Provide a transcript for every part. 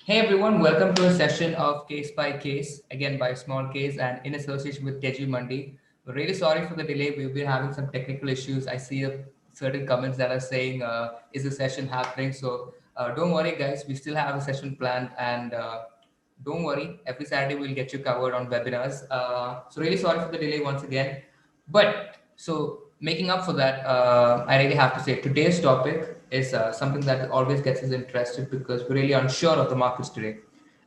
Hey everyone, welcome to a session of Case by Case, again by Small Case and in association with Teji Mandi. We're really sorry for the delay. We've been having some technical issues. I see certain comments that are saying, is the session happening? So don't worry, guys. We still have a session planned and don't worry. Every Saturday we'll get you covered on webinars. So really sorry for the delay once again. But so making up for that, I really have to say today's topic is something that always gets us interested because we're really unsure of the markets today,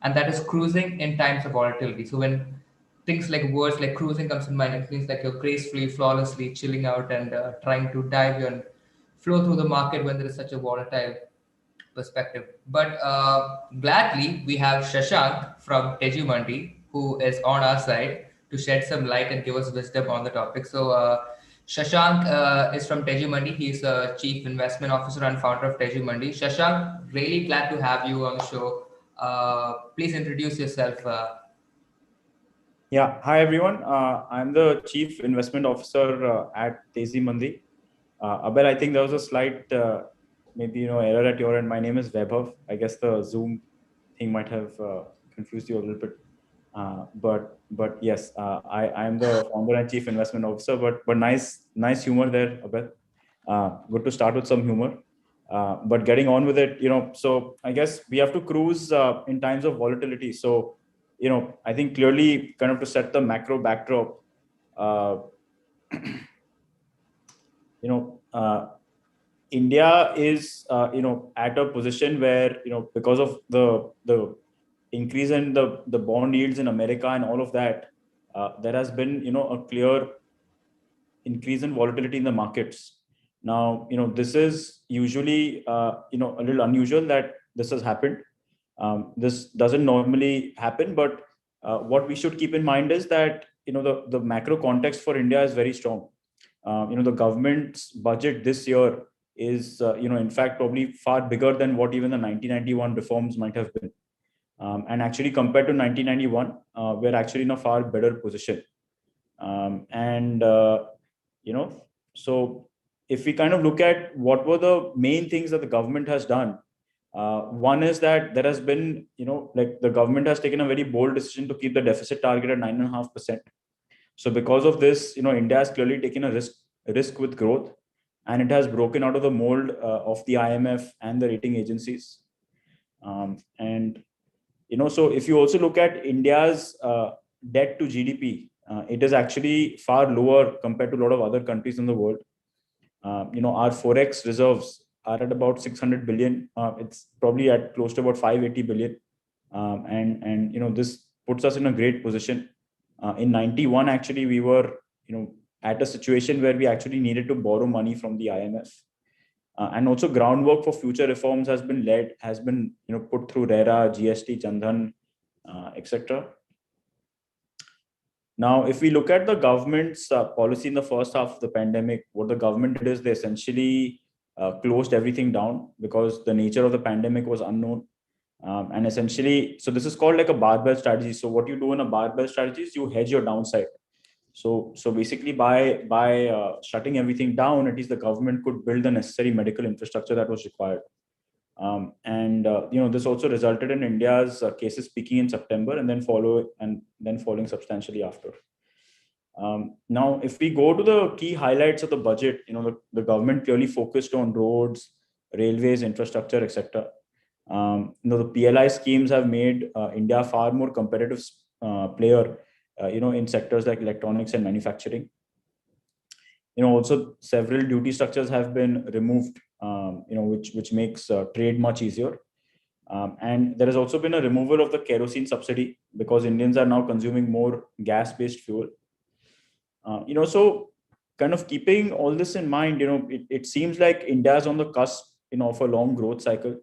and that is cruising in times of volatility. So when things like words like cruising comes in mind, it means like you're gracefully, flawlessly chilling out and trying to dive and flow through the market when there is such a volatile perspective. But gladly, we have Shashank from Teji Mandi, who is on our side to shed some light and give us wisdom on the topic. So, Shashank is from Teji Mandi. He's a chief investment officer and founder of Teji Mandi. Shashank, really glad to have you on the show. Please introduce yourself. Yeah, hi everyone. I'm the Chief Investment Officer at Teji Mandi. Abel, I think there was a slight, maybe error at your end. My name is Vaibhav. I guess the Zoom thing might have confused you a little bit. But yes, I am the founder and Chief Investment Officer. But nice humor there, Abel. Good to start with some humor. But getting on with it, so I guess we have to cruise in times of volatility. So I think clearly kind of to set the macro backdrop, uh, India is, at a position where, because of the increase in the bond yields in America and all of that, there has been, a clear increase in volatility in the markets. Now, this is usually, a little unusual that this has happened. This doesn't normally happen, but what we should keep in mind is that the macro context for India is very strong. The government's budget this year is in fact probably far bigger than what even the 1991 reforms might have been. And actually compared to 1991, we're actually in a far better position. And so if we kind of look at what were the main things that the government has done, one is that there has been, like the government has taken a very bold decision to keep the deficit target at 9.5%. So because of this, India has clearly taken a risk with growth, and it has broken out of the mold of the IMF and the rating agencies. And so if you also look at India's debt to GDP, it is actually far lower compared to a lot of other countries in the world. Our forex reserves are at about 600 billion. It's probably at close to about 580 billion. And this puts us in a great position. In 91, actually, we were, at a situation where we actually needed to borrow money from the IMF. And also groundwork for future reforms has been put through RERA, GST, Jandhan, etc. Now, if we look at the government's policy in the first half of the pandemic, what the government did is they essentially closed everything down because the nature of the pandemic was unknown. And essentially, so this is called like a barbell strategy. So what you do in a barbell strategy is you hedge your downside. So basically by shutting everything down, at least the government could build the necessary medical infrastructure that was required. And this also resulted in India's cases peaking in September and then falling substantially after. Now, if we go to the key highlights of the budget, the government clearly focused on roads, railways, infrastructure, etc. The PLI schemes have made India far more competitive player, in sectors like electronics and manufacturing. Also several duty structures have been removed, which makes trade much easier. And there has also been a removal of the kerosene subsidy because Indians are now consuming more gas-based fuel. So kind of keeping all this in mind, it seems like India is on the cusp, of a long growth cycle.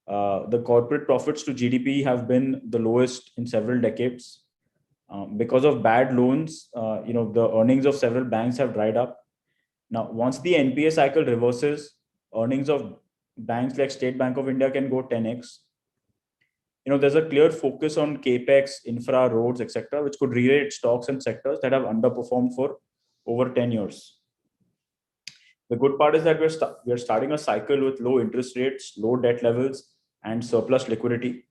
The corporate profits to GDP have been the lowest in several decades. Because of bad loans, the earnings of several banks have dried up. Now, once the NPA cycle reverses, earnings of banks like State Bank of India can go 10x. There's a clear focus on capex, infra, roads, etc., which could re-rate stocks and sectors that have underperformed for over 10 years. The good part is that we're starting a cycle with low interest rates, low debt levels, and surplus liquidity.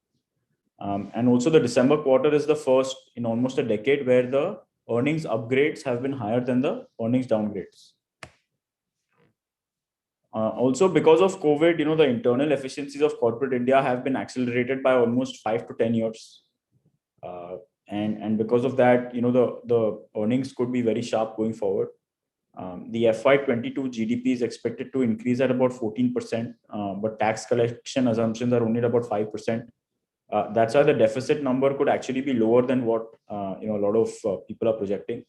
And also the December quarter is the first in almost a decade where the earnings upgrades have been higher than the earnings downgrades. Also, because of COVID, the internal efficiencies of corporate India have been accelerated by almost 5 to 10 years. And because of that, the earnings could be very sharp going forward. The FY22 GDP is expected to increase at about 14%, but tax collection assumptions are only at about 5%. That's why the deficit number could actually be lower than what a lot of people are projecting.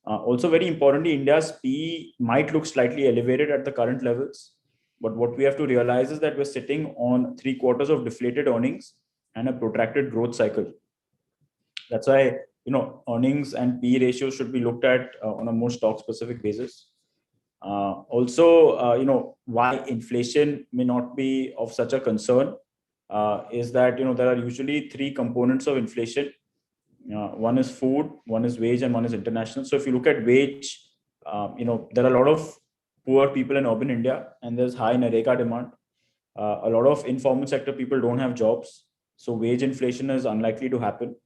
Also, very importantly, India's P might look slightly elevated at the current levels, but what we have to realize is that we're sitting on 3 quarters of deflated earnings and a protracted growth cycle. That's why earnings and P ratios should be looked at on a more stock-specific basis. Also, why inflation may not be of such a concern is that there are usually 3 components of inflation. One is food, one is wage, and one is international. So if you look at wage, there are a lot of poor people in urban India, and there's high NREGA demand. A lot of informal sector people don't have jobs, so wage inflation is unlikely to happen.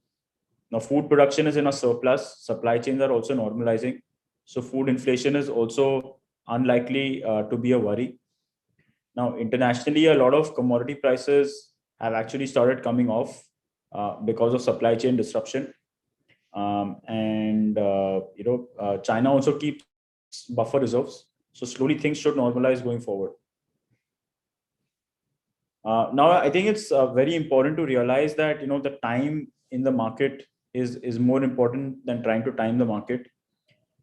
Now, food production is in a surplus. Supply chains are also normalizing, so food inflation is also unlikely to be a worry. Now, internationally, a lot of commodity prices have actually started coming off because of supply chain disruption. China also keeps buffer reserves. So slowly things should normalize going forward. Now, I think it's very important to realize that, the time in the market is more important than trying to time the market.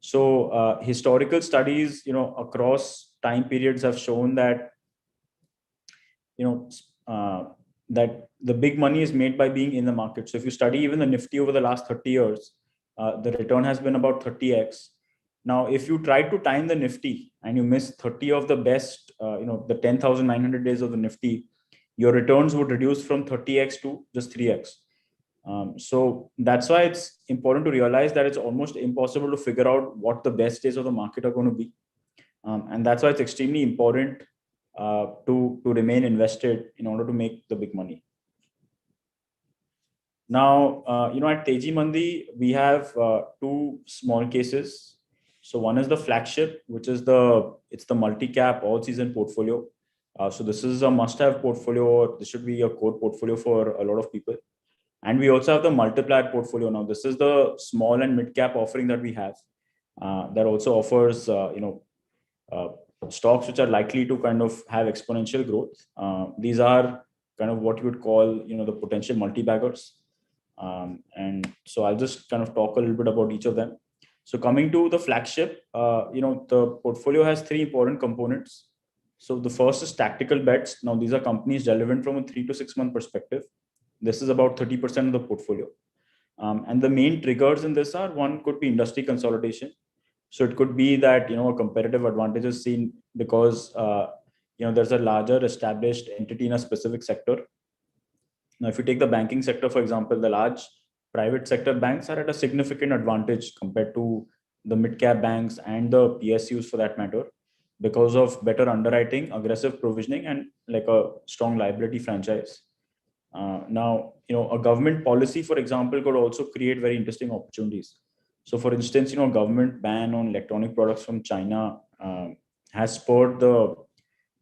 So historical studies, across time periods have shown that, that the big money is made by being in the market. So if you study even the Nifty over the last 30 years, the return has been about 30x. Now, if you try to time the Nifty and you miss 30 of the best, the 10,900 days of the Nifty, your returns would reduce from 30x to just 3x. So that's why it's important to realize that it's almost impossible to figure out what the best days of the market are going to be. And that's why it's extremely important to remain invested in order to make the big money. Now, at Teji Mandi, we have 2 small cases. So one is the flagship, which is it's the multi-cap all-season portfolio. So this is a must-have portfolio. This should be a core portfolio for a lot of people. And we also have the multiplier portfolio. Now, this is the small and mid-cap offering that we have that also offers, stocks which are likely to kind of have exponential growth. These are kind of what you would call, the potential multi-baggers. And so I'll just kind of talk a little bit about each of them. So coming to the flagship, the portfolio has 3 important components. So the first is tactical bets. Now, these are companies relevant from a 3 to 6 month perspective. This is about 30% of the portfolio. And the main triggers in this are, one could be industry consolidation. So it could be that, a competitive advantage is seen because, there's a larger established entity in a specific sector. Now, if you take the banking sector, for example, the large private sector banks are at a significant advantage compared to the mid-cap banks and the PSUs for that matter, because of better underwriting, aggressive provisioning, and like a strong liability franchise. Now, a government policy, for example, could also create very interesting opportunities. So, for instance, government ban on electronic products from China has spurred the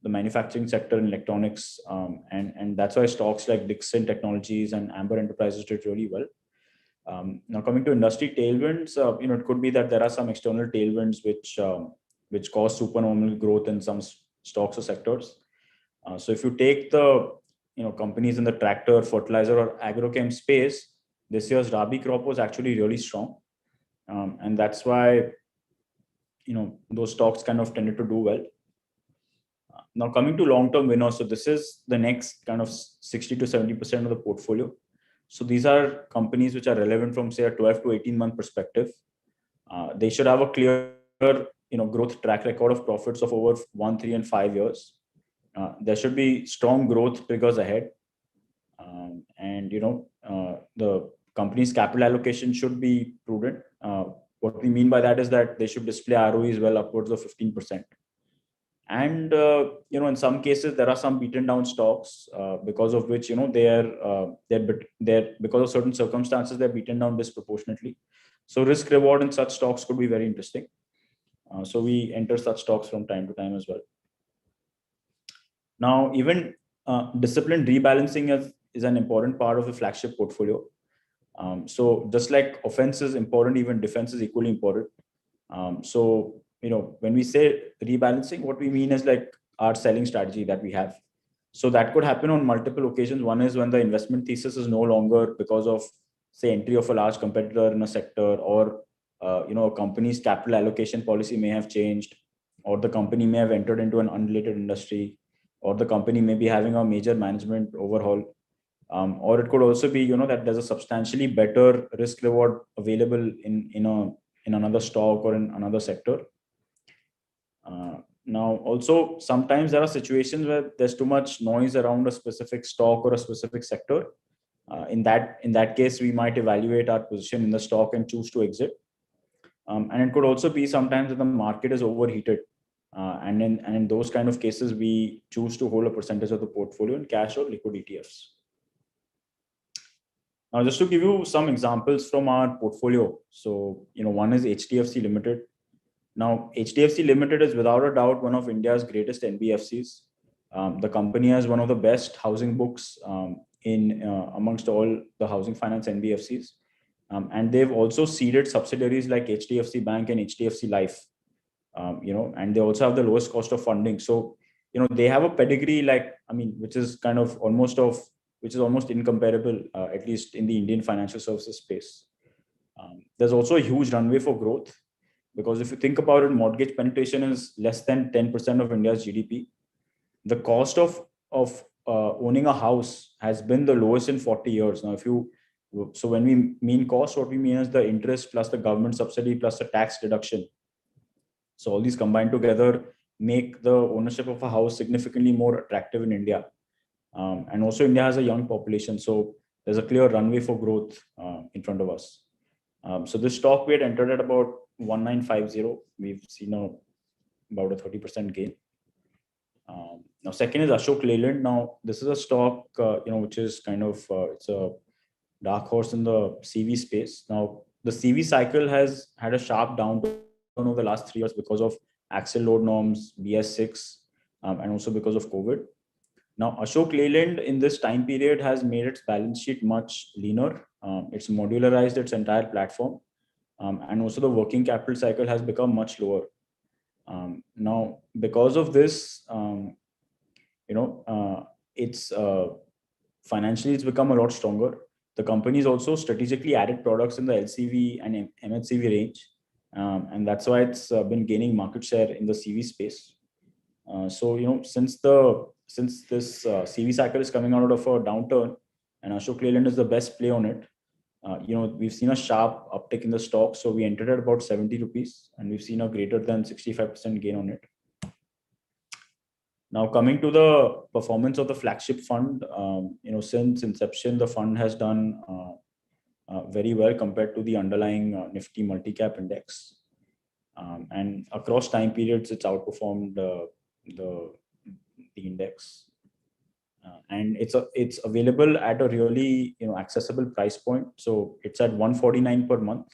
manufacturing sector in electronics, and that's why stocks like Dixon Technologies and Amber Enterprises did really well. Now, coming to industry tailwinds, it could be that there are some external tailwinds which cause supernormal growth in some stocks or sectors. So, if you take the companies in the tractor, fertilizer, or agrochem space, this year's Rabi crop was actually really strong, and that's why those stocks kind of tended to do well. Now, coming to long-term winners, so this is the next kind of 60 to 70% of the portfolio. So these are companies which are relevant from, say, a 12 to 18 month perspective. They should have a clear, growth track record of profits of over 1, 3, and 5 years. There should be strong growth triggers ahead, and the company's capital allocation should be prudent. What we mean by that is that they should display ROEs well upwards of 15%. And in some cases there are some beaten down stocks because of which they're because of certain circumstances they're beaten down disproportionately. So risk reward in such stocks could be very interesting. So we enter such stocks from time to time as well. Now, even disciplined rebalancing is an important part of a flagship portfolio. So just like offense is important, even defense is equally important. So when we say rebalancing, what we mean is like our selling strategy that we have. So that could happen on multiple occasions. One is when the investment thesis is no longer because of, say, entry of a large competitor in a sector, or a company's capital allocation policy may have changed, or the company may have entered into an unrelated industry, or the company may be having a major management overhaul. Or it could also be, that there's a substantially better risk reward available in another stock or in another sector. Now, also sometimes there are situations where there's too much noise around a specific stock or a specific sector. In that case, we might evaluate our position in the stock and choose to exit. And it could also be sometimes that the market is overheated. And in those kind of cases, we choose to hold a percentage of the portfolio in cash or liquid ETFs. Now, just to give you some examples from our portfolio. So, one is HDFC Limited. Now, HDFC Limited is without a doubt one of India's greatest NBFCs. The company has one of the best housing books amongst all the housing finance NBFCs. And they've also seeded subsidiaries like HDFC Bank and HDFC Life. And they also have the lowest cost of funding. So, they have a pedigree which is almost incomparable, at least in the Indian financial services space. There's also a huge runway for growth, because if you think about it, mortgage penetration is less than 10% of India's GDP. The cost of owning a house has been the lowest in 40 years. Now, so when we mean cost, what we mean is the interest plus the government subsidy plus the tax deduction. So all these combined together make the ownership of a house significantly more attractive in India. And also India has a young population, so there's a clear runway for growth in front of us. So this stock we had entered at about 1950. We've seen about a 30% gain. Now, second is Ashok Leyland. Now, this is a stock which is kind of it's a dark horse in the CV space. Now, the CV cycle has had a sharp downturn over the last 3 years because of axle load norms, BS6, and also because of COVID. Now, Ashok Leyland in this time period has made its balance sheet much leaner. It's modularized its entire platform. And also the working capital cycle has become much lower. Now, because of this, it's financially it's become a lot stronger. The company's also strategically added products in the LCV and MHCV range. And that's why it's been gaining market share in the CV space. So, since this CV cycle is coming out of a downturn, and Ashok Leyland is the best play on it, we've seen a sharp uptick in the stock. So we entered at about 70 rupees, and we've seen a greater than 65% gain on it. Now, coming to the performance of the flagship fund, since inception, the fund has done very well compared to the underlying Nifty multi-cap index. And across time periods, it's outperformed the index. And it's available at a really accessible price point. So it's at 149 per month,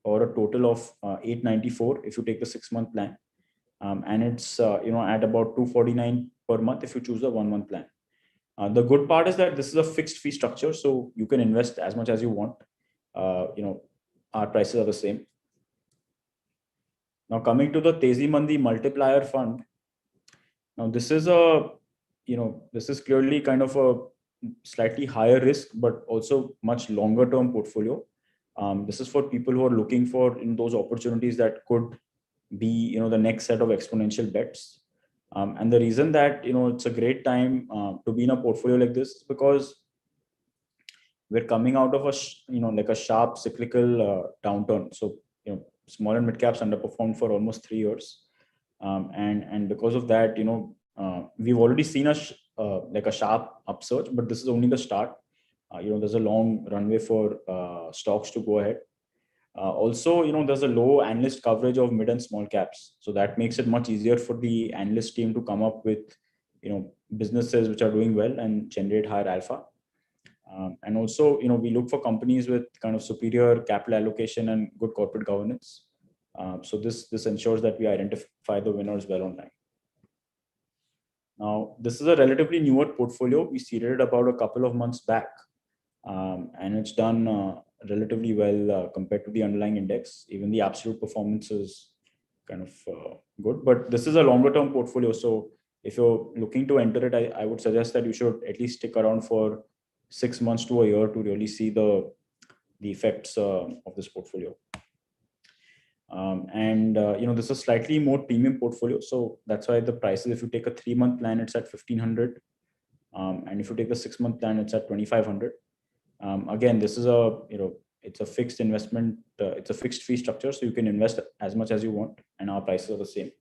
or a total of 894 if you take the 6-month plan. And it's at about 249 per month if you choose a 1-month plan. The good part is that this is a fixed fee structure, so you can invest as much as you want. Our prices are the same. Now, coming to the Teji Mandi multiplier fund. Now, this is clearly kind of a slightly higher risk, but also much longer term portfolio. This is for people who are looking for those opportunities that could be the next set of exponential bets. And the reason that it's a great time to be in a portfolio like this is because we're coming out of a sharp cyclical downturn. So small and mid caps underperformed for almost 3 years, and because of that, we've already seen a sharp upsurge, but this is only the start. There's a long runway for stocks to go ahead. Also, there's a low analyst coverage of mid and small caps, so that makes it much easier for the analyst team to come up with businesses which are doing well and generate higher alpha. And also, we look for companies with kind of superior capital allocation and good corporate governance. So this ensures that we identify the winners well on time. Now, this is a relatively newer portfolio. We seeded it about a couple of months back, and it's done relatively well compared to the underlying index. Even the absolute performance is kind of good, but this is a longer term portfolio. So if you're looking to enter it, I would suggest that you should at least stick around for 6 months to a year to really see the effects of this portfolio. This is a slightly more premium portfolio, so that's why the prices, if you take a 3-month plan, it's at 1,500, and if you take the 6-month plan, it's at 2,500. Again, this is it's a fixed investment, it's a fixed fee structure, so you can invest as much as you want, and our prices are the same.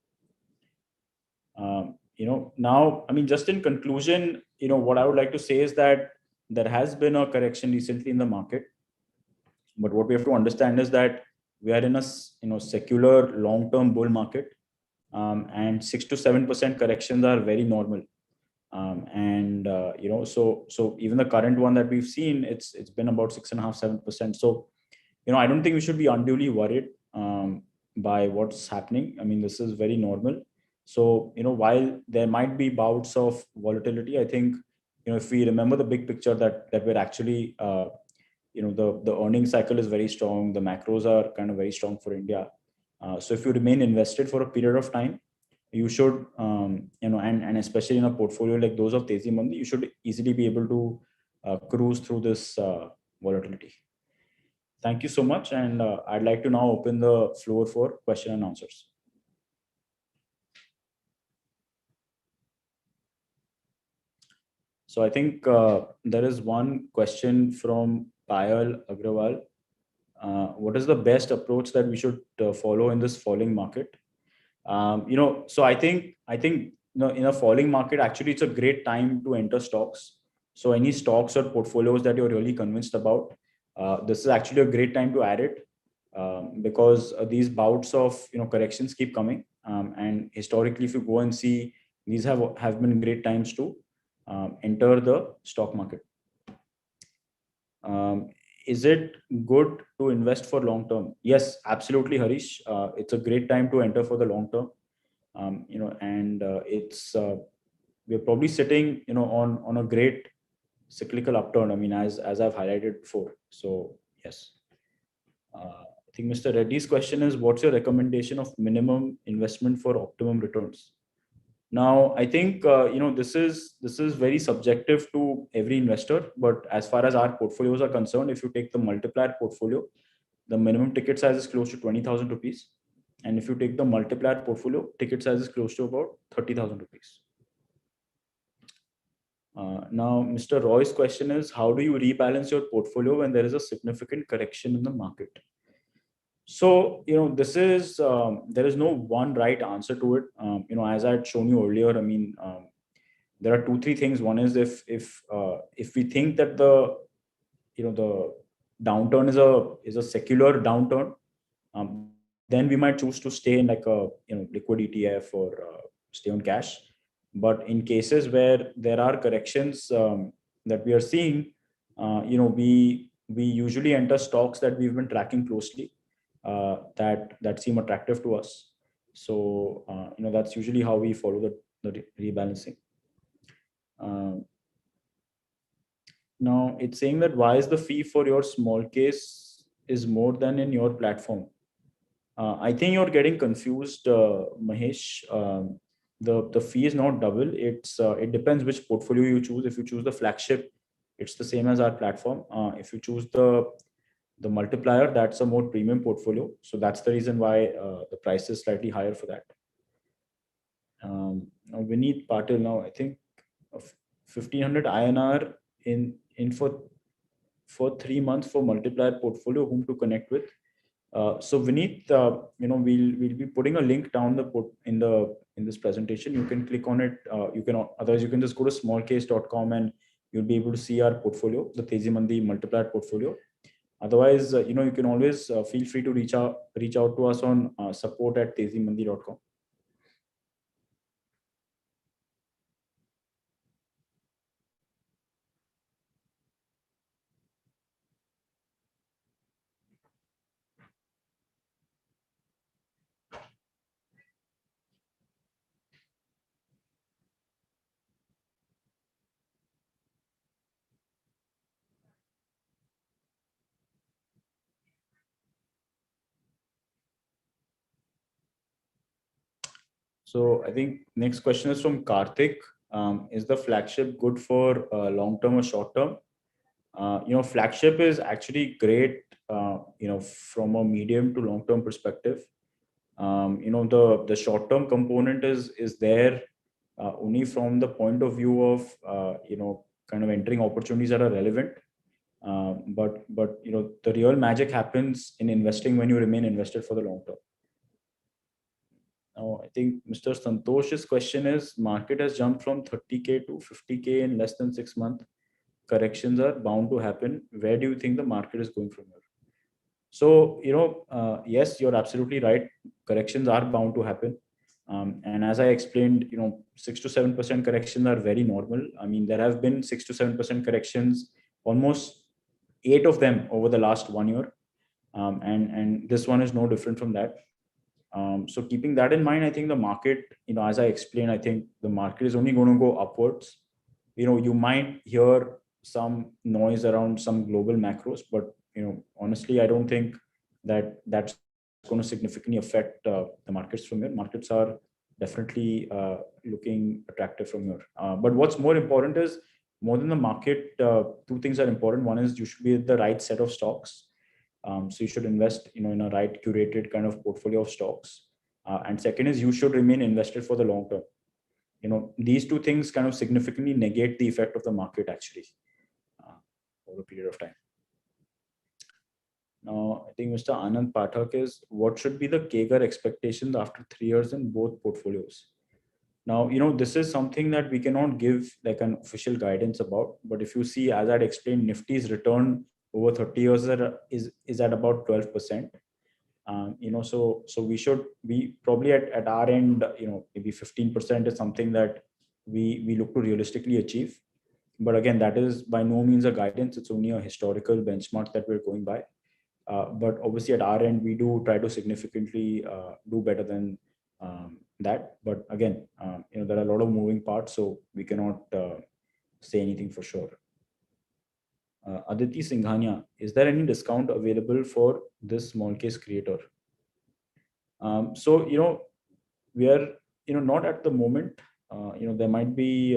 Now, just in conclusion, what I would like to say is that there has been a correction recently in the market, but what we have to understand is that we are in a secular long-term bull market, and 6 to 7% corrections are very normal. So even the current one that we've seen, it's been about 6.5-7%. So I don't think we should be unduly worried by what's happening. This is very normal. So while there might be bouts of volatility, I think if we remember the big picture that we're actually the earnings cycle is very strong, the macros are kind of very strong for India. So if you remain invested for a period of time, you should, and especially in a portfolio like those of Teji Mandi, you should easily be able to cruise through this volatility. Thank you so much, and I'd like to now open the floor for question and answers. So I think there is one question from Vaibhav Agrawal. What is the best approach that we should follow in this falling market? So I think in a falling market, actually, it's a great time to enter stocks. So any stocks or portfolios that you're really convinced about, this is actually a great time to add it, because these bouts of corrections keep coming, and historically, if you go and see, these have been great times to enter the stock market. Is it good to invest for long term? Yes, absolutely, Harish. It's a great time to enter for the long term. It's we're probably sitting on a great cyclical upturn. As I've highlighted before. So yes, I think Mr. Reddy's question is, what's your recommendation of minimum investment for optimum returns? Now, I think this is very subjective to every investor, but as far as our portfolios are concerned, if you take the multiplier portfolio, the minimum ticket size is close to 20,000 rupees, and if you take the multiplier portfolio, ticket size is close to about 30,000 rupees. Now, Mr. Roy's question is, how do you rebalance your portfolio when there is a significant correction in the market? So, this is, there is no one right answer to it. As I had shown you earlier, there are 2-3 things. One is if we think that the downturn is a secular downturn, then we might choose to stay in like a liquid ETF or stay on cash. But in cases where there are corrections that we are seeing, we usually enter stocks that we've been tracking closely, that seem attractive to us. So that's usually how we follow the rebalancing. Now it's saying that why is the fee for your small case is more than in your platform? I think you're getting confused, Mahesh. The fee is not double. It depends which portfolio you choose. If you choose the flagship, it's the same as our platform. If you choose the multiplier, that's a more premium portfolio. So that's the reason why the price is slightly higher for that. Now Vineet Patil, now I think 1,500 INR in for 3 months for multiplier portfolio, whom to connect with. So Vineet, we'll be putting a link down in this presentation. You can click on it. Otherwise you can just go to smallcase.com and you'll be able to see our portfolio, the Teji Mandi multiplier portfolio. Otherwise, you can always feel free to reach out to us on support@tezimandi.com. So I think next question is from Karthik. Is the flagship good for long term or short term? Flagship is actually great, from a medium to long term perspective. The short term component is there only from the point of view of kind of entering opportunities that are relevant. But the real magic happens in investing when you remain invested for the long term. Now, I think Mr. Santosh's question is: market has jumped from 30K to 50K in less than 6 months. Corrections are bound to happen. Where do you think the market is going from here? So, yes, you're absolutely right. Corrections are bound to happen. And as I explained, 6 to 7% corrections are very normal. I mean, there have been 6 to 7% corrections, almost 8 of them over the last 1 year. And this one is no different from that. So keeping that in mind, I think the market, as I explained, I think the market is only going to go upwards. You might hear some noise around some global macros, but honestly, I don't think that that's going to significantly affect the markets from here. Markets are definitely looking attractive from here. But what's more important is, more than the market, two things are important. One is you should be at the right set of stocks. So you should invest, in a right curated kind of portfolio of stocks. And second is you should remain invested for the long term. These two things kind of significantly negate the effect of the market actually over a period of time. Now, I think Mr. Anand Pathak is: what should be the CAGR expectations after 3 years in both portfolios? Now, this is something that we cannot give like an official guidance about. But if you see, as I'd explained, Nifty's return over 30 years is at about 12%. So we should be probably at our end, maybe 15% is something that we look to realistically achieve. But again, that is by no means a guidance. It's only a historical benchmark that we're going by. But obviously at our end, we do try to significantly do better than that. But again, there are a lot of moving parts, so we cannot say anything for sure. Aditi Singhania: is there any discount available for this small case creator? So, we are, not at the moment. There might be,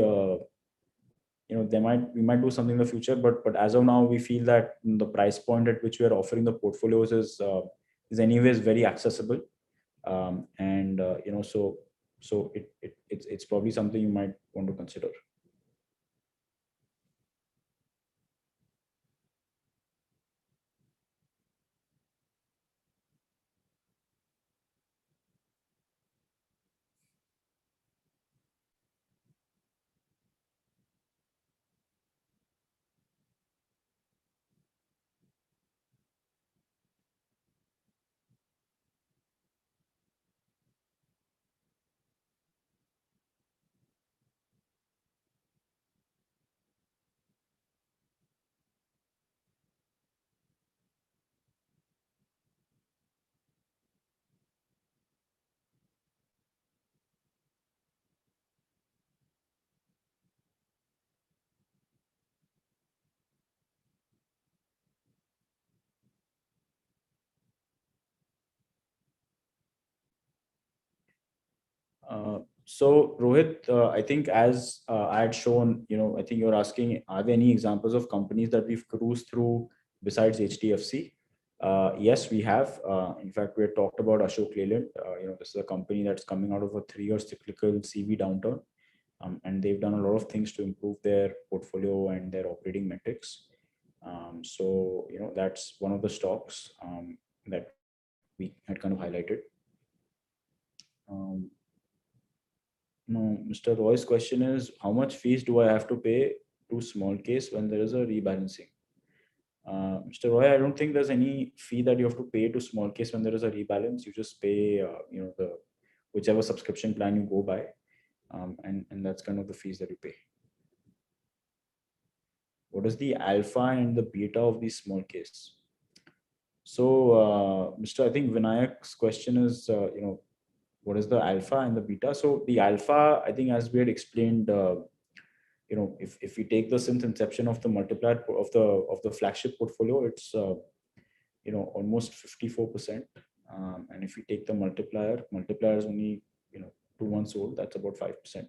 we might do something in the future, but as of now, we feel that the price point at which we are offering the portfolios is anyways very accessible. And so it's probably something you might want to consider. So Rohit, I think as I had shown, I think you're asking, are there any examples of companies that we've cruised through besides HDFC? Yes, we have. In fact, we had talked about Ashok Leyland. This is a company that's coming out of a 3-year cyclical CV downturn. And they've done a lot of things to improve their portfolio and their operating metrics. So, that's one of the stocks that we had kind of highlighted. No, Mr. Roy's question is: how much fees do I have to pay to small case when there is a rebalancing? Mr. Roy, I don't think there's any fee that you have to pay to small case when there is a rebalance. You just pay, the whichever subscription plan you go by, and that's kind of the fees that you pay. What is the alpha and the beta of the small case? So, I think Vinayak's question is, what is the alpha and the beta? So the alpha, I think, as we had explained, if we take the since inception of the multiplier of the flagship portfolio, it's almost 54%. And if we take the multiplier is only 2 months old, that's about 5%.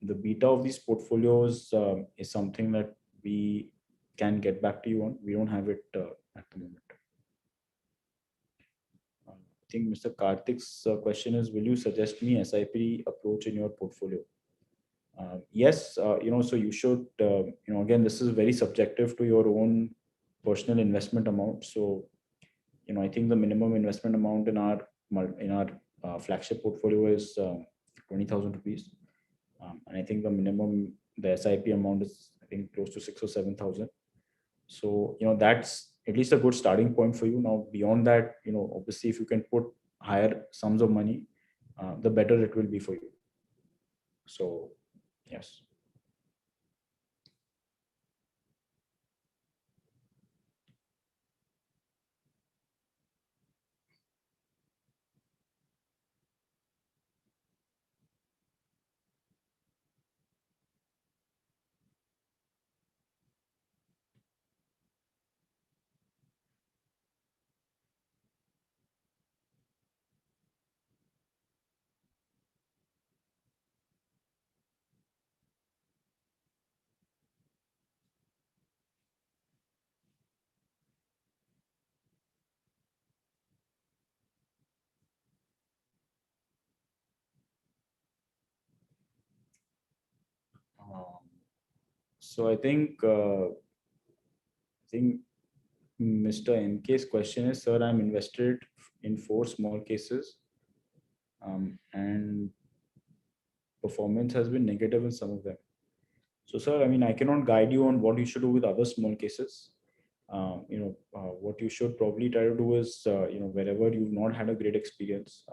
The beta of these portfolios is something that we can get back to you on. We don't have it at the moment. I think Mr. Karthik's question is, will you suggest me SIP approach in your portfolio? Yes, so you should, again, this is very subjective to your own personal investment amount. So, I think the minimum investment amount in our flagship portfolio is 20,000 rupees. And I think the SIP amount is, I think, close to 6 or 7,000. So, that's at least a good starting point for you. Now, beyond that, obviously, if you can put higher sums of money, the better it will be for you. So, yes. So I think Mr. MK's question is, sir, I'm invested in 4 small cases, and performance has been negative in some of them. So, sir, I mean, I cannot guide you on what you should do with other small cases. What you should probably try to do is, wherever you've not had a great experience,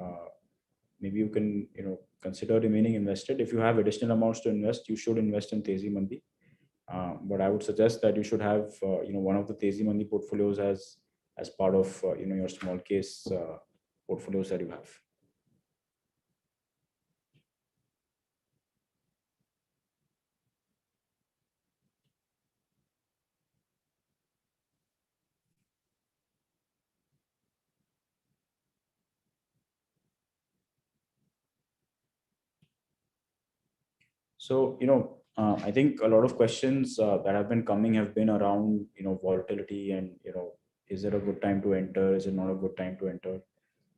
maybe you can, consider remaining invested. If you have additional amounts to invest, you should invest in Teji Mandi. But I would suggest that you should have, one of the Teji Mandi portfolios as part of, your small case portfolios that you have. So, I think a lot of questions that have been coming have been around, volatility and, is it a good time to enter? Is it not a good time to enter?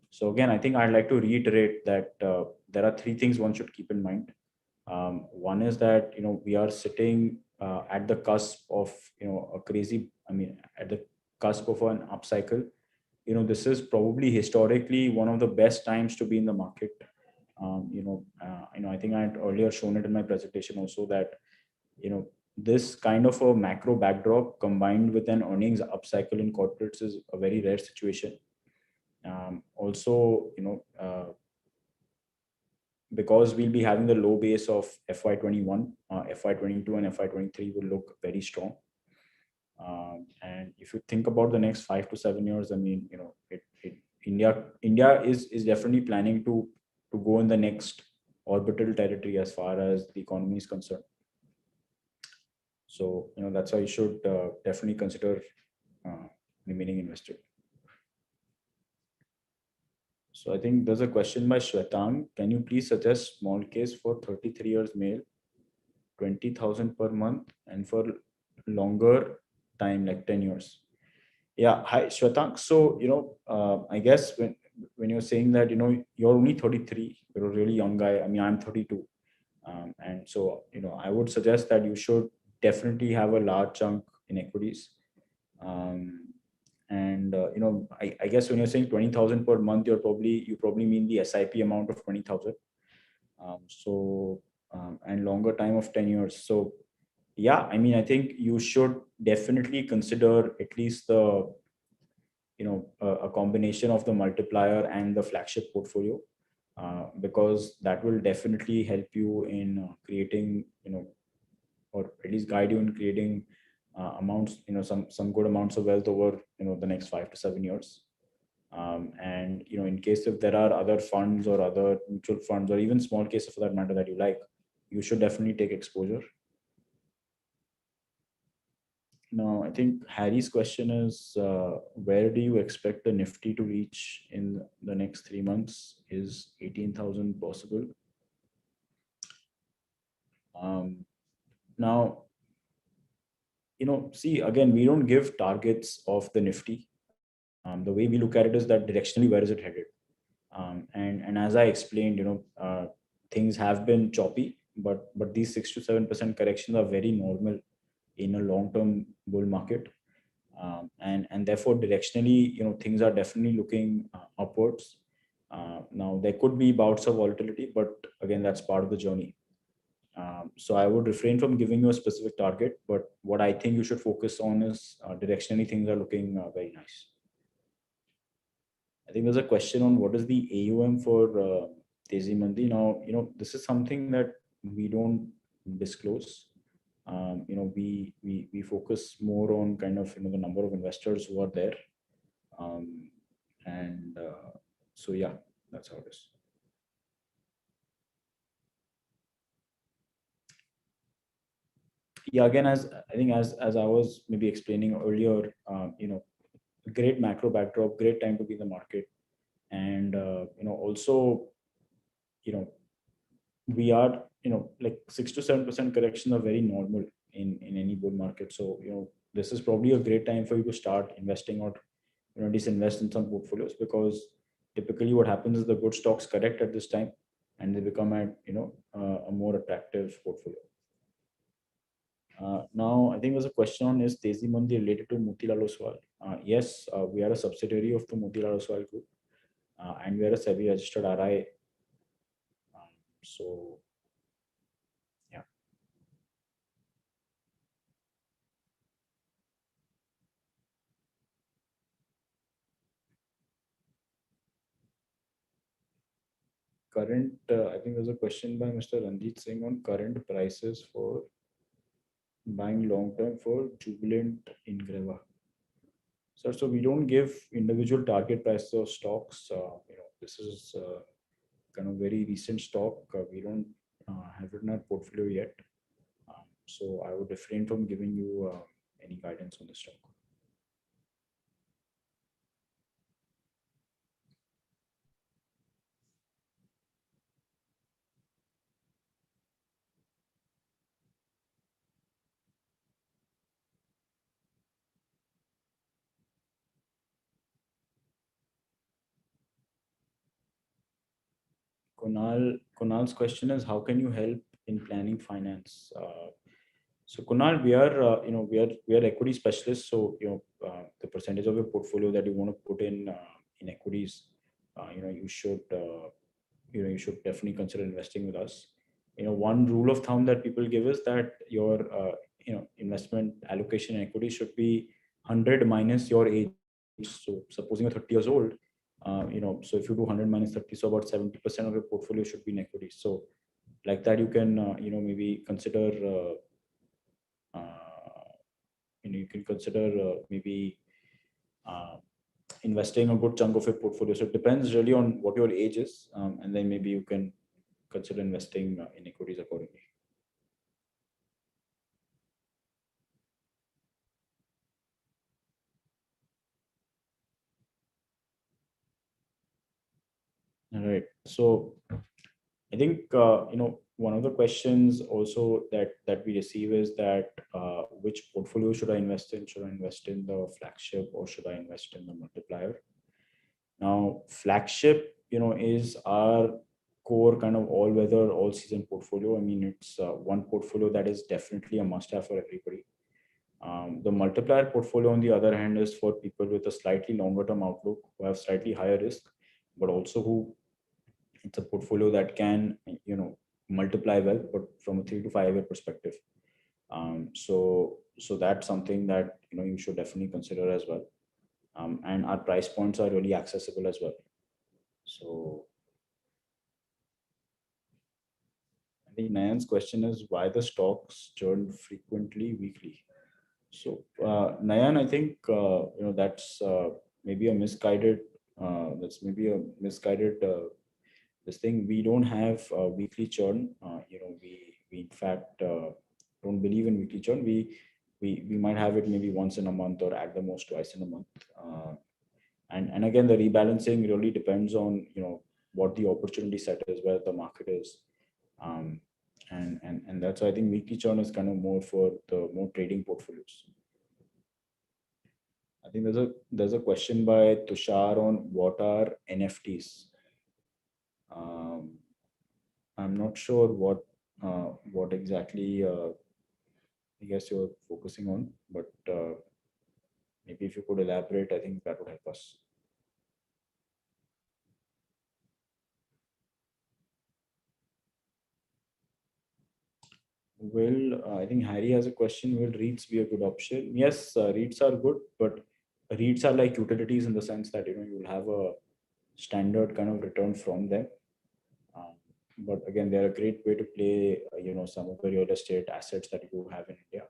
So again, I think I'd like to reiterate that there are 3 things one should keep in mind. One is that, we are sitting at the cusp of, at the cusp of an upcycle. This is probably historically one of the best times to be in the market. I think I had earlier shown it in my presentation also that, this kind of a macro backdrop combined with an earnings upcycle in corporates is a very rare situation. Also, because we'll be having the low base of FY21, FY22 and FY23 will look very strong. And if you think about the next 5 to 7 years, I mean, India is definitely planning to go in the next orbital territory as far as the economy is concerned. So, that's why you should definitely consider remaining invested. So I think there's a question by Shwetang. Can you please suggest small case for 33 years male, 20,000 per month, and for longer time, like 10 years? Yeah, hi Shwetang. So, I guess when you're saying that, you're only 33, you're a really young guy. I mean, I'm 32. And so, I would suggest that you should definitely have a large chunk in equities. And I guess when you're saying 20,000 per month, you probably mean the SIP amount of 20,000. And longer time of 10 years. So yeah, I mean, I think you should definitely consider at least the, a combination of the multiplier and the flagship portfolio, because that will definitely help you in creating, or at least guide you in creating amounts, some good amounts of wealth over, the next 5 to 7 years. And in case if there are other funds or other mutual funds or even small cases for that matter that you like, you should definitely take exposure. Now, I think Harry's question is, where do you expect the Nifty to reach in the next 3 months? Is 18,000 possible? Now, see, again, we don't give targets of the Nifty. The way we look at it is that directionally, where is it headed? And as I explained, things have been choppy, but these 6 to 7% corrections are very normal in a long-term bull market. And therefore directionally, things are definitely looking upwards. Now there could be bouts of volatility, but again, that's part of the journey. So I would refrain from giving you a specific target, but what I think you should focus on is directionally things are looking very nice. I think there's a question on what is the AUM for Teji Mandi. Now, this is something that we don't disclose. We focus more on kind of the number of investors who are there, and so yeah, that's how it is. Yeah, again, as I think as I was maybe explaining earlier, great macro backdrop, great time to be in the market, and also, you know we are, like 6 to 7% corrections are very normal in any bull market. So this is probably a great time for you to start investing, or disinvest in some portfolios, because typically what happens is the good stocks correct at this time and they become a more attractive portfolio. Now, I think there's a question on, is Teji Mandi related to Motilal Oswal? Yes, we are a subsidiary of the Motilal Oswal group, and we are a SEBI registered RI. So yeah. Current, I think there's a question by Mr. Ranjit Singh on current prices for buying long term for Jubilant Ingreva. So we don't give individual target prices of stocks. This is kind of very recent stock. We don't have it in our portfolio yet. So I would refrain from giving you any guidance on the stock. Kunal's question is, how can you help in planning finance? So Kunal, we are equity specialists. So the percentage of your portfolio that you want to put in equities, you should definitely consider investing with us. One rule of thumb that people give is that your investment allocation in equity should be 100 minus your age. So supposing you're 30 years old, so if you do 100 minus 30, so about 70% of your portfolio should be in equities. So like that, you can maybe consider maybe investing a good chunk of your portfolio. So it depends really on what your age is, and then maybe you can consider investing in equities accordingly. All right. So I think one of the questions also that we receive is that which portfolio should I invest in? Should I invest in the flagship or should I invest in the multiplier? Now, flagship, is our core kind of all-weather, all-season portfolio. I mean, it's one portfolio that is definitely a must-have for everybody. The multiplier portfolio, on the other hand, is for people with a slightly longer-term outlook, who have slightly higher risk, but also who it's a portfolio that can, multiply well, but from a 3 to 5 year perspective. So that's something that you should definitely consider as well. And our price points are really accessible as well. So I think Nayan's question is why the stocks churn frequently weekly. So Nayan, I think maybe a misguided that's maybe a misguided this thing. We don't have weekly churn. We in fact don't believe in weekly churn. We might have it maybe once in a month or at the most twice in a month. And again, the rebalancing really depends on what the opportunity set is, where the market is. Um, and that's why I think weekly churn is kind of more for the more trading portfolios. I think there's a question by Tushar on what are NFTs. I'm not sure what exactly I guess you're focusing on, but maybe if you could elaborate, I think that would help us. Will I think Harry has a question. Will REITs be a good option? Yes, REITs are good, but REITs are like utilities in the sense that you'll have a standard kind of return from them. Um, but again, they're a great way to play, some of the real estate assets that you have in India.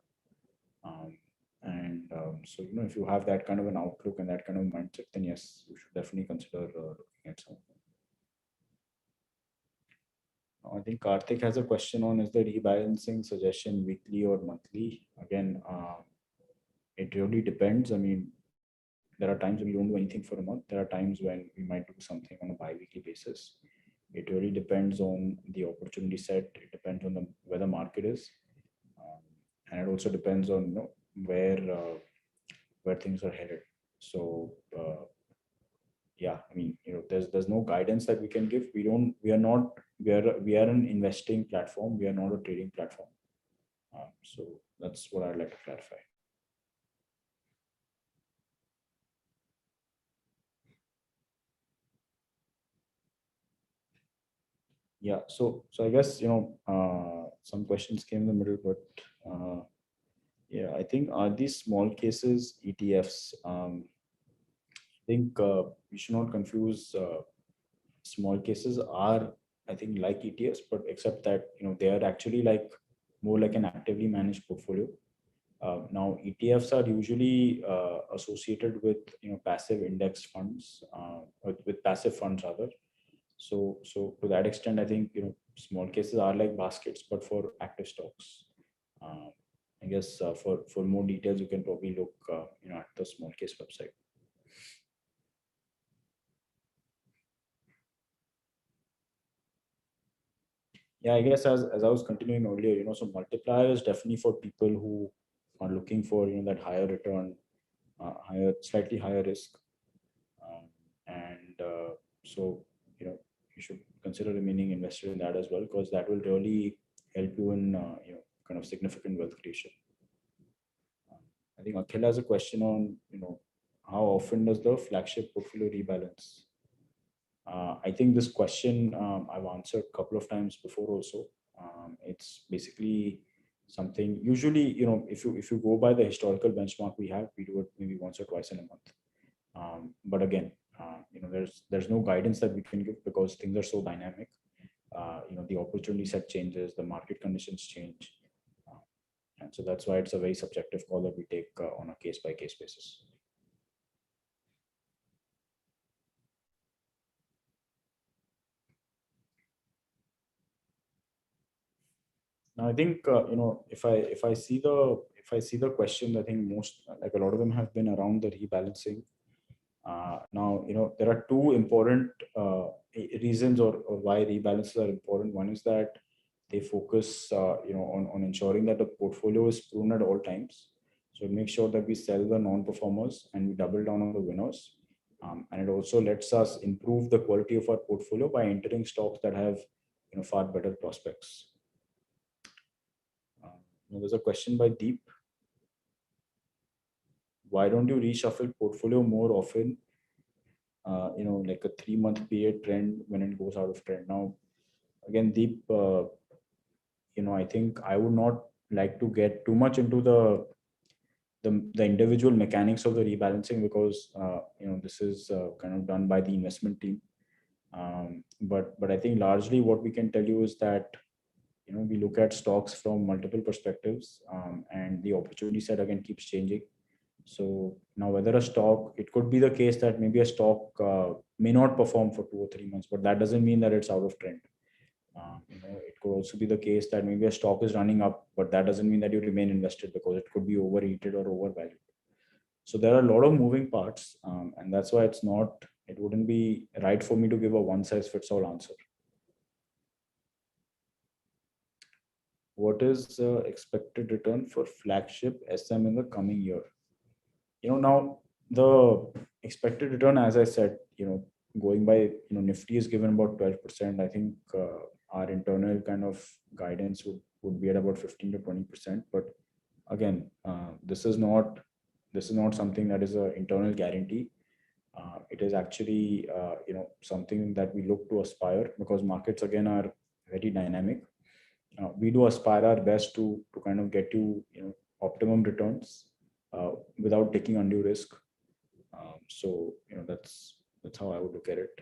So, if you have that kind of an outlook and that kind of mindset, then yes, you should definitely consider looking at some. I think Karthik has a question on is the rebalancing suggestion weekly or monthly? Again, it really depends. I mean, there are times when we don't do anything for a month. There are times when we might do something on a bi-weekly basis. It really depends on the opportunity set. It depends on where the market is, um, and it also depends on where things are headed. So yeah, I mean, there's no guidance that we can give. We are an investing platform. We are not a trading platform. So that's what I'd like to clarify. Yeah, so I guess some questions came in the middle, but yeah, I think are these small cases ETFs? I think we should not confuse small cases are, I think, like ETFs, but except that they are actually like more like an actively managed portfolio. Now ETFs are usually associated with passive index funds, with passive funds rather. So to that extent, I think small cases are like baskets, but for active stocks. Uh, I guess for more details, you can probably look at the small case website. Yeah, I guess as I was continuing earlier, so multiplier is definitely for people who are looking for that higher return, slightly higher risk, and so you should consider remaining invested in that as well, because that will really help you in kind of significant wealth creation. I think Akhil has a question on how often does the flagship portfolio rebalance. I think this question I've answered a couple of times before also. It's basically something usually if you go by the historical benchmark we do it maybe once or twice in a month. But again, there's no guidance that we can give because things are so dynamic. The opportunity set changes, the market conditions change, and so that's why it's a very subjective call that we take on a case by case basis. Now, I think if I see the questions, I think most like a lot of them have been around the rebalancing. Now, there are two important reasons or why rebalances are important. One is that they focus, on ensuring that the portfolio is pruned at all times. So make sure that we sell the non-performers and we double down on the winners. And it also lets us improve the quality of our portfolio by entering stocks that have, far better prospects. There's a question by Deep. Why don't you reshuffle portfolio more often? Like a 3-month period trend when it goes out of trend. Now, again, Deep, I think I would not like to get too much into the individual mechanics of the rebalancing, because this is kind of done by the investment team. But I think largely what we can tell you is that we look at stocks from multiple perspectives, and the opportunity set again keeps changing. So now, whether a stock, it could be the case that maybe a stock may not perform for 2 or 3 months, but that doesn't mean that it's out of trend. It could also be the case that maybe a stock is running up, but that doesn't mean that you remain invested, because it could be overheated or overvalued. So there are a lot of moving parts, and that's why it wouldn't be right for me to give a one size fits all answer. What is expected return for flagship SM in the coming year? Now the expected return, as I said, going by, Nifty is given about 12%. I think our internal kind of guidance would be at about 15 to 20%. But again, this is not something that is an internal guarantee. It is actually something that we look to aspire, because markets again are very dynamic. We do aspire our best to kind of get you optimum returns without taking undue risk. That's how I would look at it.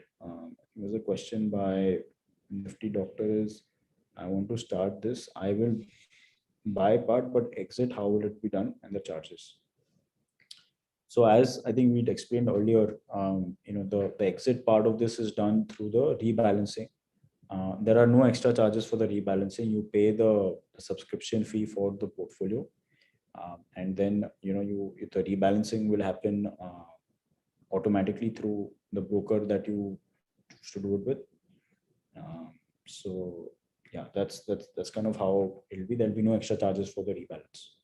There's a question by Nifty Doctor is, I want to start this. I will buy part but exit. How will it be done, and the charges? So as I think we'd explained earlier, the exit part of this is done through the rebalancing. There are no extra charges for the rebalancing. You pay the subscription fee for the portfolio, and then the rebalancing will happen automatically through the broker that you choose to do it with. So yeah, that's kind of how it'll be. There'll be no extra charges for the rebalance.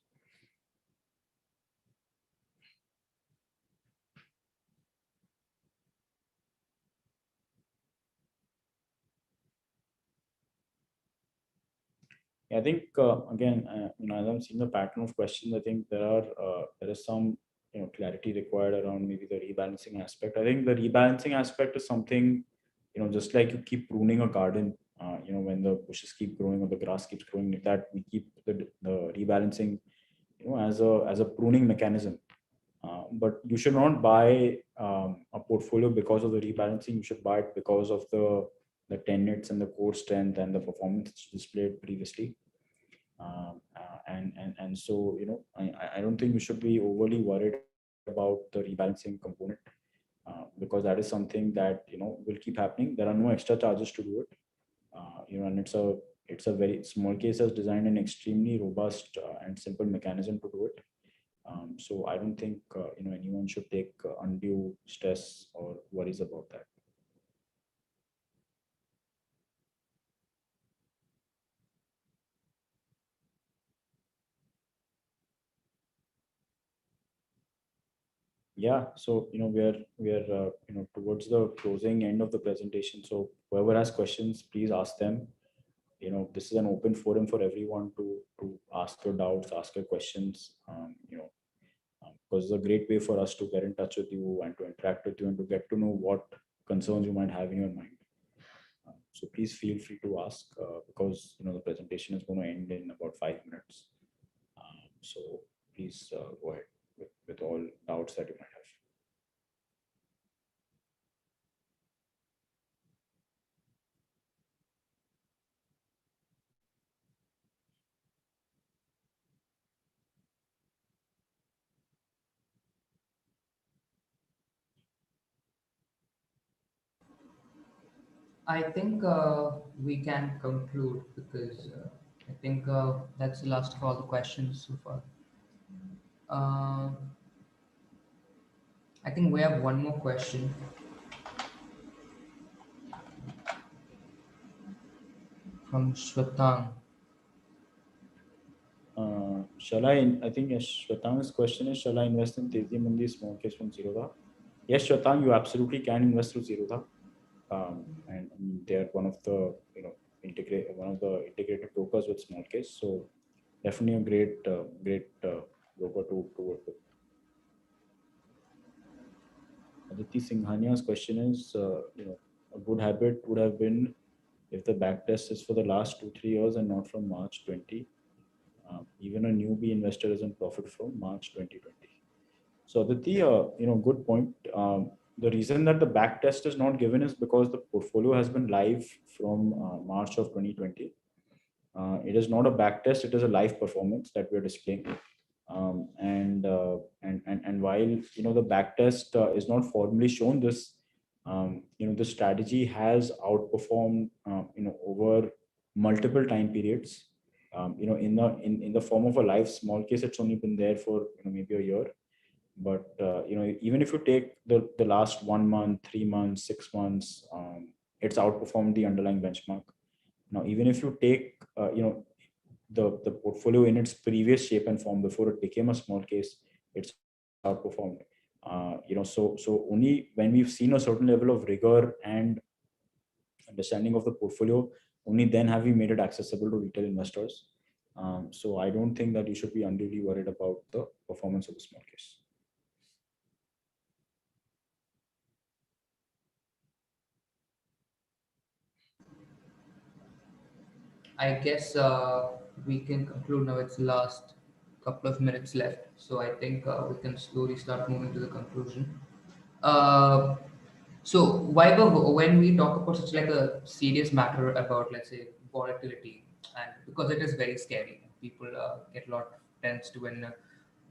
I think again, as I'm seeing the pattern of questions, I think there is some clarity required around maybe the rebalancing aspect. I think the rebalancing aspect is something, just like you keep pruning a garden, when the bushes keep growing or the grass keeps growing, like that we keep the rebalancing, as a pruning mechanism. But you should not buy a portfolio because of the rebalancing. You should buy it because of the tenets and the core strength and the performance displayed previously. And so I don't think we should be overly worried about the rebalancing component, because that is something that will keep happening. There are no extra charges to do it, and it's a very small case has designed an extremely robust and simple mechanism to do it. So I don't think anyone should take undue stress or worries about that. Yeah, so we are towards the closing end of the presentation. So whoever has questions, please ask them. This is an open forum for everyone to ask your doubts, ask your questions. Because it's a great way for us to get in touch with you and to interact with you and to get to know what concerns you might have in your mind. So please feel free to ask, because the presentation is going to end in about 5 minutes. So please go ahead with all doubts that you might have. I think we can conclude, because I think that's the last of all the questions so far. Uh, I think we have one more question from Shwetang. Shall I think Shwetang's question is, shall I invest in Teji Mandi small case from Zerodha? Yes, Shwetang, you absolutely can invest through Zerodha. And they are one of the integrated brokers with small case. So definitely a great broker to work with. Aditi Singhania's question is, a good habit would have been if the back test is for the last 2-3 years and not from March 20. Even a newbie investor is in profit from March 2020. So Aditi, good point. The reason that the back test is not given is because the portfolio has been live from March of 2020. It is not a back test; it is a live performance that we are displaying. And while the back test is not formally shown, the strategy has outperformed over multiple time periods. In the form of a live small case, it's only been there for maybe a year. But even if you take the last 1 month, 3 months, 6 months, it's outperformed the underlying benchmark. Now, even if you take the portfolio in its previous shape and form before it became a small case, it's outperformed. So only when we've seen a certain level of rigor and understanding of the portfolio, only then have we made it accessible to retail investors. So I don't think that you should be unduly worried about the performance of the small case. I guess we can conclude now. It's last couple of minutes left, so I think we can slowly start moving to the conclusion. Uh, so, Vaibhav, when we talk about such like a serious matter about, let's say, volatility, and because it is very scary, people get a lot tense to when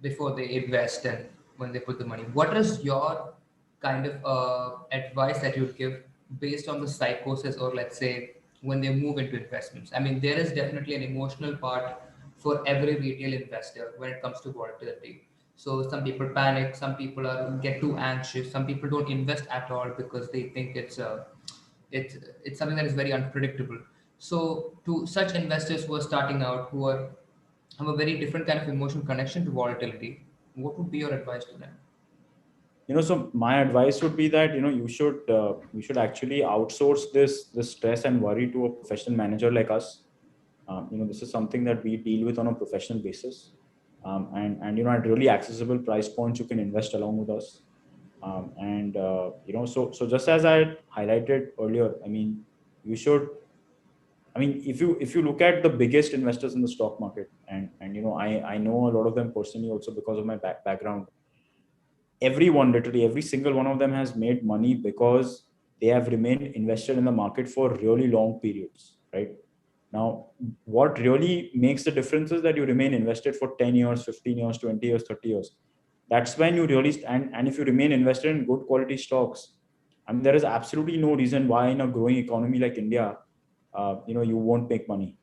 before they invest and when they put the money. What is your kind of advice that you would give based on the psychosis, or let's say when they move into investments? I mean, there is definitely an emotional part for every retail investor when it comes to volatility. So some people panic, some people are get too anxious, some people don't invest at all because they think it's something that is very unpredictable. So to such investors who are starting out, who are have a very different kind of emotional connection to volatility, what would be your advice to them? So my advice would be that you should actually outsource this stress and worry to a professional manager like us. This is something that we deal with on a professional basis, and at really accessible price points you can invest along with us. So just as I had highlighted earlier, you should. If you look at the biggest investors in the stock market, and I know a lot of them personally also because of my background. Everyone, literally every single one of them, has made money because they have remained invested in the market for really long periods, right? Now, what really makes the difference is that you remain invested for 10 years, 15 years, 20 years, 30 years. That's when you really and if you remain invested in good quality stocks, there is absolutely no reason why in a growing economy like India, you won't make money.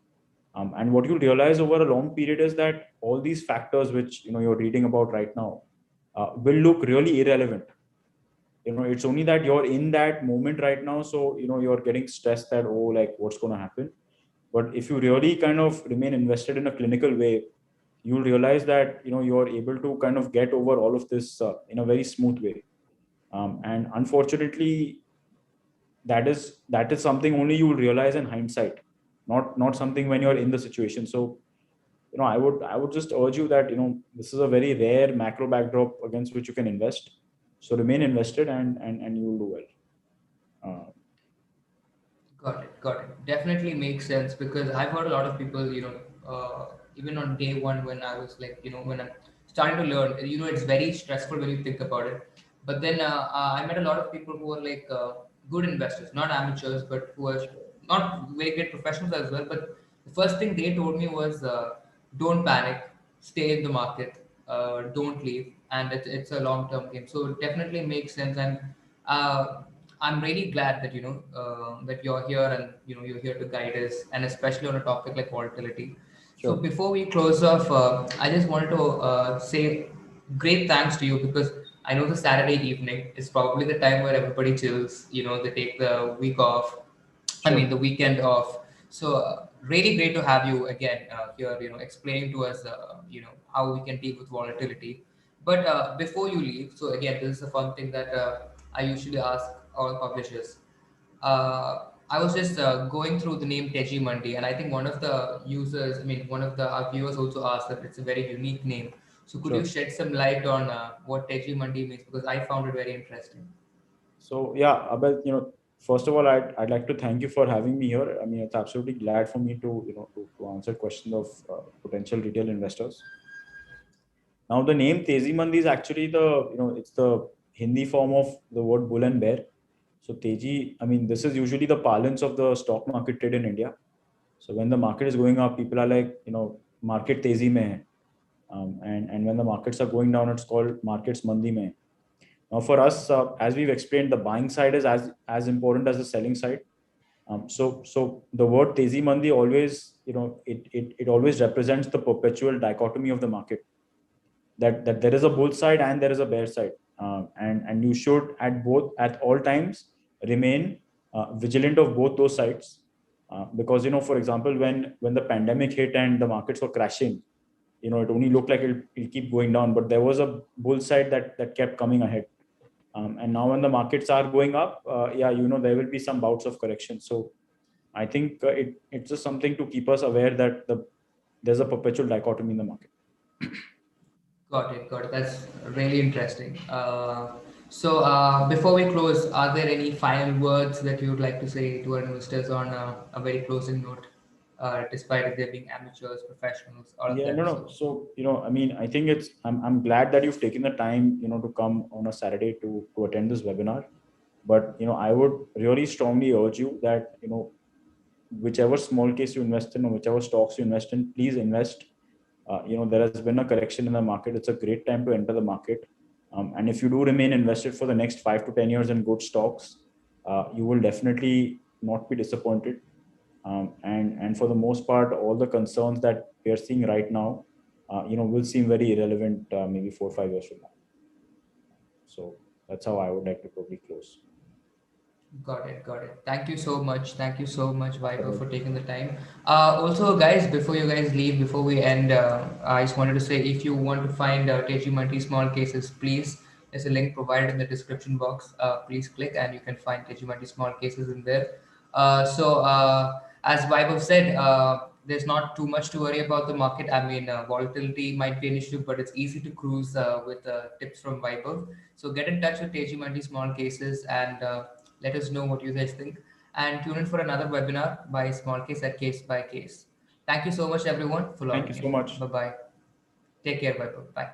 And what you'll realize over a long period is that all these factors which you're reading about right now will look really irrelevant. It's only that you're in that moment right now, so you're getting stressed that, oh, like, what's going to happen. But if you really kind of remain invested in a clinical way, you'll realize that you're able to kind of get over all of this in a very smooth way. And unfortunately, that is something only you will realize in hindsight, not something when you're in the situation. So I would just urge you that this is a very rare macro backdrop against which you can invest. So remain invested, and you will do well. Got it, got it. Definitely makes sense because I've heard a lot of people, even on day one when I was like, when I'm starting to learn, it's very stressful when you think about it. But then I met a lot of people who are like good investors, not amateurs, but who are not very great professionals as well. But the first thing they told me was don't panic, stay in the market, don't leave, and it's a long term game. So it definitely makes sense. And uh, I'm really glad that that you're here and you're here to guide us, and especially on a topic like volatility. So Sure. before we close off, I just wanted to say great thanks to you because I know the Saturday evening is probably the time where everybody chills. They take the week off. I Sure. mean, the weekend off. So really great to have you again here. Explaining to us, how we can deal with volatility. But before you leave, so again, this is a fun thing that I usually ask all publishers. I was just going through the name Teji Mandi, and I think one of the users, I mean, one of the our viewers also asked that it's a very unique name. So could you Sure. shed some light on what Teji Mandi means? Because I found it very interesting. So yeah, Abel, first of all, I'd like to thank you for having me here. I mean, it's absolutely glad for me to, to answer questions of potential retail investors. Now, the name Teji Mandi is actually it's the Hindi form of the word bull and bear. So Teji, I mean, this is usually the parlance of the stock market trade in India. So when the market is going up, people are like, market Teji mein hai. And when the markets are going down, it's called markets Mandi mein. Now, for us, as we've explained, the buying side is as important as the selling side. So the word Teji Mandi always, it always represents the perpetual dichotomy of the market. That there is a bull side and there is a bear side, and you should at all times remain vigilant of both those sides, because for example, when the pandemic hit and the markets were crashing, it only looked like it'll keep going down, but there was a bull side that kept coming ahead. And now when the markets are going up, yeah, there will be some bouts of correction. So I think it's just something to keep us aware that there's a perpetual dichotomy in the market. Got it. Got it. That's really interesting. So before we close, are there any final words that you would like to say to our investors on a very closing note, despite there being amateurs, professionals, all of Yeah, them? no. So, I mean, I think I'm glad that you've taken the time, to come on a Saturday to attend this webinar. But, I would really strongly urge you that, whichever small case you invest in or whichever stocks you invest in, please invest. There has been a correction in the market. It's a great time to enter the market. And if you do remain invested for the next 5 to 10 years in good stocks, you will definitely not be disappointed. And for the most part, all the concerns that we are seeing right now, will seem very irrelevant maybe 4 or 5 years from now. So that's how I would like to probably close. Got it, got it. Thank you so much. Thank you so much, Vaibhav, for taking the time. Also, guys, before you guys leave, before we end, I just wanted to say if you want to find Teji Mandi small cases, please, there's a link provided in the description box. Please click and you can find Teji Mandi small cases in there. As Vaibhav said, there's not too much to worry about the market. I mean, volatility might be an issue, but it's easy to cruise with tips from Vaibhav. So get in touch with Teji Mandi small cases and let us know what you guys think. And tune in for another webinar by Small Case at Case by Case. Thank you so much, everyone, for Thank you logging so in. much. Bye bye. Take care. Bye bye.